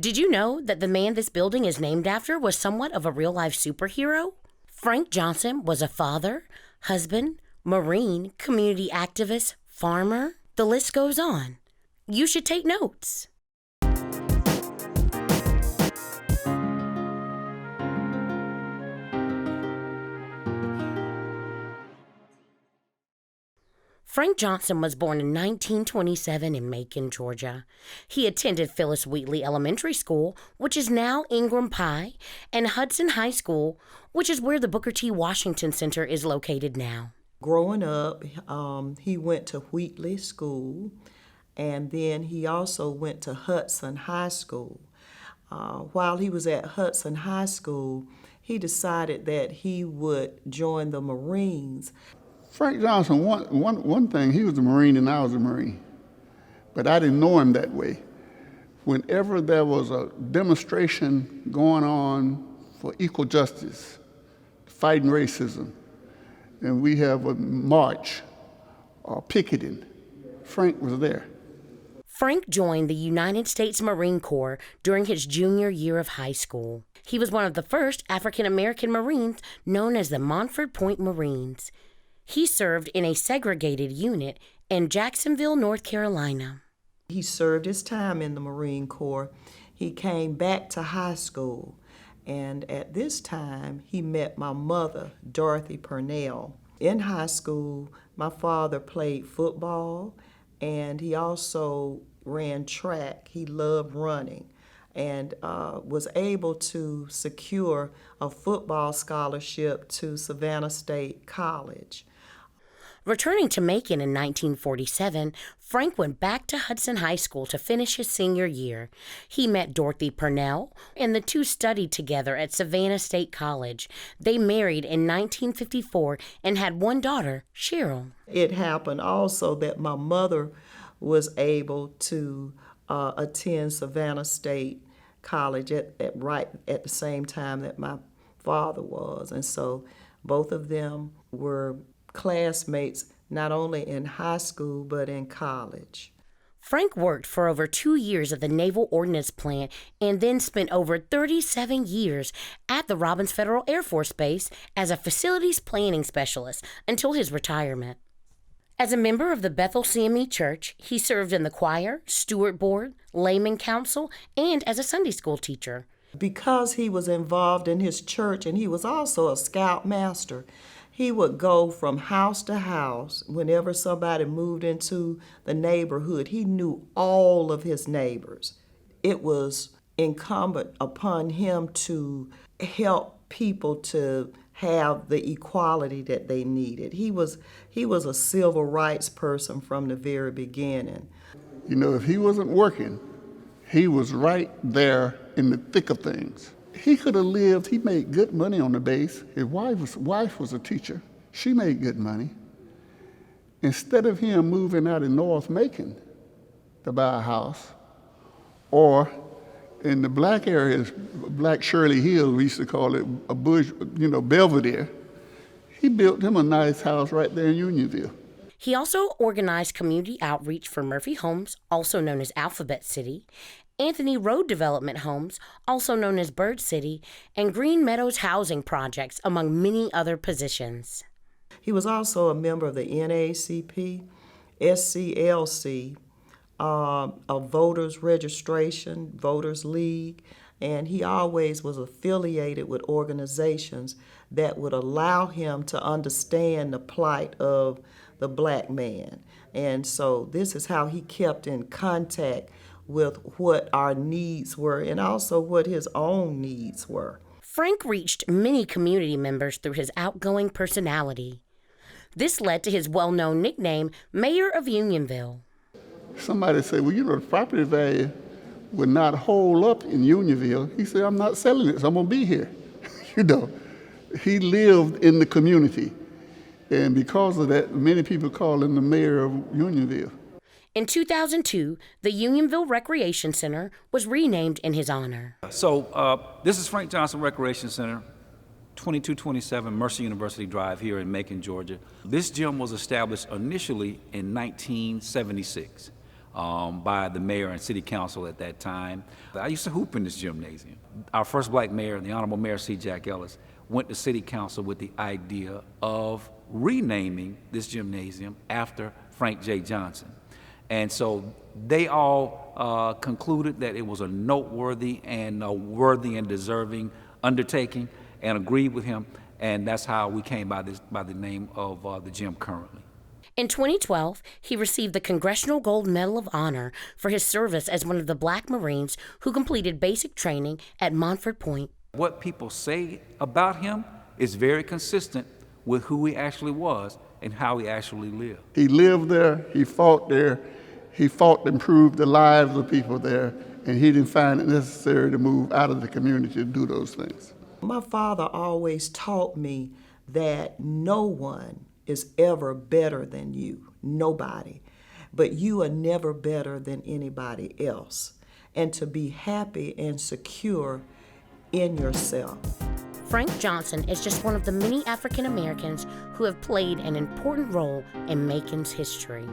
Did you know that the man this building is named after was somewhat of a real-life superhero? Frank Johnson was a father, husband, Marine, community activist, farmer. The list goes on. You should take notes. Frank Johnson was born in 1927 in Macon, Georgia. He attended Phyllis Wheatley Elementary School, which is now Ingram Pye, and Hudson High School, which is where the Booker T. Washington Center is located now. Growing up, he went to Wheatley School, and then he also went to Hudson High School. While he was at Hudson High School, he decided that he would join the Marines. Frank Johnson, one thing, he was a Marine and I was a Marine, but I didn't know him that way. Whenever there was a demonstration going on for equal justice, fighting racism, and we have a march or picketing, Frank was there. Frank joined the United States Marine Corps during his junior year of high school. He was one of the first African-American Marines known as the Montford Point Marines. He served in a segregated unit in Jacksonville, North Carolina. He served his time in the Marine Corps. He came back to high school, and at this time, he met my mother, Dorothy Purnell. In high school, my father played football, and he also ran track. He loved running and was able to secure a football scholarship to Savannah State College. Returning to Macon in 1947, Frank went back to Hudson High School to finish his senior year. He met Dorothy Purnell, and the two studied together at Savannah State College. They married in 1954 and had one daughter, Cheryl. It happened also that my mother was able to attend Savannah State College right at the same time that my father was. And so both of them were classmates not only in high school but in college. Frank worked for over 2 years at the Naval Ordinance Plant and then spent over 37 years at the Robins Federal Air Force Base as a facilities planning specialist until his retirement. As a member of the Bethel CME Church, he served in the choir, steward board, layman council, and as a Sunday school teacher. Because he was involved in his church and he was also a scout master, he would go from house to house. Whenever somebody moved into the neighborhood, he knew all of his neighbors. It was incumbent upon him to help people to have the equality that they needed. He was a civil rights person from the very beginning. You know, if he wasn't working, he was right there in the thick of things. He could have lived, he made good money on the base. His wife was a teacher. She made good money. Instead of him moving out in North Macon to buy a house, or in the black areas, Black Shirley Hill, we used to call it a bush, Belvedere, he built him a nice house right there in Unionville. He also organized community outreach for Murphy Homes, also known as Alphabet City, Anthony Road Development Homes, also known as Bird City, and Green Meadows Housing Projects, among many other positions. He was also a member of the NAACP, SCLC, a voters registration, Voters League, and he always was affiliated with organizations that would allow him to understand the plight of the black man. And so this is how he kept in contact with what our needs were and also what his own needs were. Frank reached many community members through his outgoing personality. This led to his well-known nickname, Mayor of Unionville. Somebody said, well, the property value would not hold up in Unionville. He said, I'm not selling it, so I'm going to be here. He lived in the community. And because of that, many people call him the mayor of Unionville. In 2002, the Unionville Recreation Center was renamed in his honor. So this is Frank Johnson Recreation Center, 2227 Mercer University Drive here in Macon, Georgia. This gym was established initially in 1976. by the mayor and city council at that time. I used to hoop in this gymnasium. Our first black mayor, the Honorable Mayor C. Jack Ellis, went to city council with the idea of renaming this gymnasium after Frank J. Johnson. And so they all concluded that it was a noteworthy and a worthy and deserving undertaking and agreed with him. And that's how we came by the name of the gym currently. In 2012, he received the Congressional Gold Medal of Honor for his service as one of the Black Marines who completed basic training at Montford Point. What people say about him is very consistent with who he actually was and how he actually lived. He lived there, he fought to improve the lives of people there, and he didn't find it necessary to move out of the community to do those things. My father always taught me that no one is ever better than you, nobody. But you are never better than anybody else. And to be happy and secure in yourself. Frank Johnson is just one of the many African Americans who have played an important role in Macon's history.